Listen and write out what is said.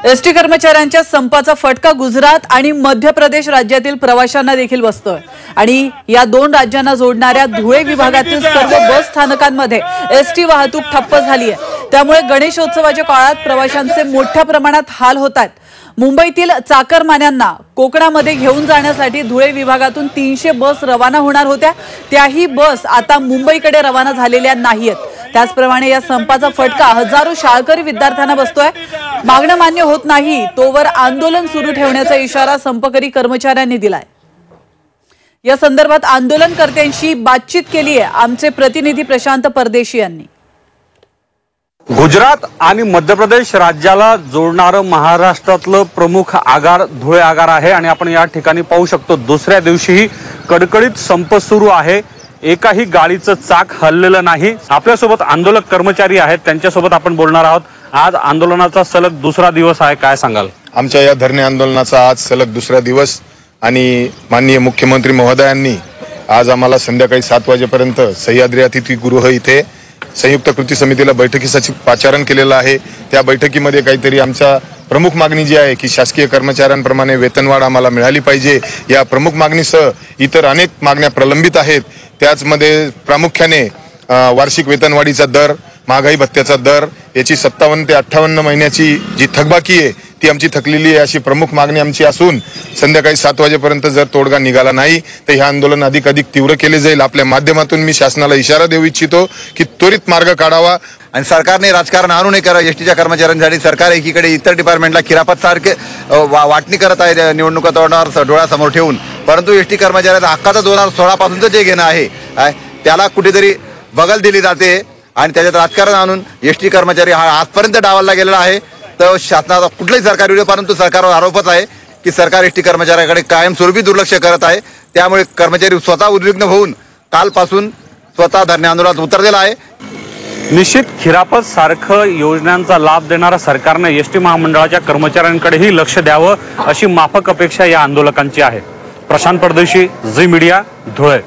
ST कर्मचाऱ्यांच्या संपाचा फटका गुजरात आणि मध्य प्रदेश राज्यातील प्रवाशांना देखील बसतोय आणि या दोन राज्यांना जोडणाऱ्या धुळे विभागातील सर्व बस स्थानकांमध्ये एसटी वाहतूक ठप्प झाली आहे। त्यामुळे गणेशोत्सवाच्या काळात प्रवाशांचे मोठ्या प्रमाणात हाल होतात। मुंबईतील चाकरमान्यांना कोकणामध्ये घेऊन जाण्यासाठी धुळे विभागातून 300 बस रवाना होणार होत्या, त्याही बस आता मुंबईकडे रवाना झालेल्या नाहीयेत। त्याचप्रमाणे या संपाचा फटका हजारो शाळकरी विद्यार्थ्यांना बसतोय। मागणं मान्य होत नाही तोवर आंदोलन सुरू ठेवण्याचा इशारा संपकरी कर्मचाऱ्यांनी दिलाय। या संदर्भात आंदोलनकर्त्यांशी बातचीत केली आहे आमचे प्रतिनिधी प्रशांत परदेशी यांनी। गुजरात आणि मध्य प्रदेश राज्याला जोडणारं महाराष्ट्रातलं प्रमुख आगार धुळे आगार आहे आणि आपण या ठिकाणी पाहू शकतो दुसऱ्या दिवशीही कडकडीत संप सुरू आहे। एकाही गाडीचं चाक हललेलं नाही। आपल्यासोबत आंदोलक कर्मचारी आहेत, त्यांच्यासोबत आपण बोलणार आहोत। आज आंदोलनाचा सलग दुसरा दिवस आहे, काय सांगाल? आमच्या या धरणे आंदोलनाचा आज सलग दुसरा दिवस आणि माननीय मुख्यमंत्री महोदयांनी आज आम्हाला संध्याकाळी 7 वाजेपर्यंत सह्याद्री अतिथीगृह इथे संयुक्त कृती समितीला बैठकीसाठी पाचारण केलेलं आहे। त्या बैठकीमध्ये काहीतरी आमचा प्रमुख मागणी जी आहे की शासकीय कर्मचाऱ्यांप्रमाणे वेतनवाढ आम्हाला मिळाली पाहिजे, या प्रमुख मागणीसह इतर अनेक मागण्या प्रलंबित आहेत। त्याचमध्ये प्रामुख्याने वार्षिक वेतनवाढीचा दर, महागाई भत्त्याचा दर, याची 57 ते 58 महिन्याची जी थकबाकी आहे ती आमची थकलेली आहे, अशी प्रमुख मागणी आमची असून संध्याकाळी 7 वाजेपर्यंत जर तोडगा निघाला नाही तर हे आंदोलन अधिक तीव्र केले जाईल। आपल्या माध्यमातून मी शासनाला इशारा देऊ इच्छितो की त्वरित मार्ग काढावा आणि सरकारने राजकारण आणू नये करा। एसटीच्या कर्मचाऱ्यांसाठी सरकार एकीकडे इतर डिपार्टमेंटला खिरापत सारखे वाटणी करत आहे निवडणुका तोडण्यावर डोळ्यासमोर ठेवून, परंतु एसटी कर्मचाऱ्यांचा हक्काचा 2016 पासूनचं जे घेणं आहे त्याला कुठेतरी बगल दिली जाते आणि त्याच्यात राजकारण आणून एसटी कर्मचारी हा आजपर्यंत डावलला गेलेला आहे। तर शासनाचा कुठलाही सरकार विरोध, परंतु सरकारवर आरोपच आहे की सरकार एसटी कर्मचाऱ्यांकडे कायमस्वरूपी दुर्लक्ष करत आहे। त्यामुळे कर्मचारी स्वतः उद्विग्न होऊन कालपासून स्वतः धरणे आंदोलनात उतरलेला आहे। निश्चित खिरापत सारखं योजनांचा लाभ देणाऱ्या सरकारने एसटी महामंडळाच्या कर्मचाऱ्यांकडेही लक्ष द्यावं अशी माफक अपेक्षा या आंदोलकांची आहे। प्रशांत परदेशी, झी मीडिया, धुळे।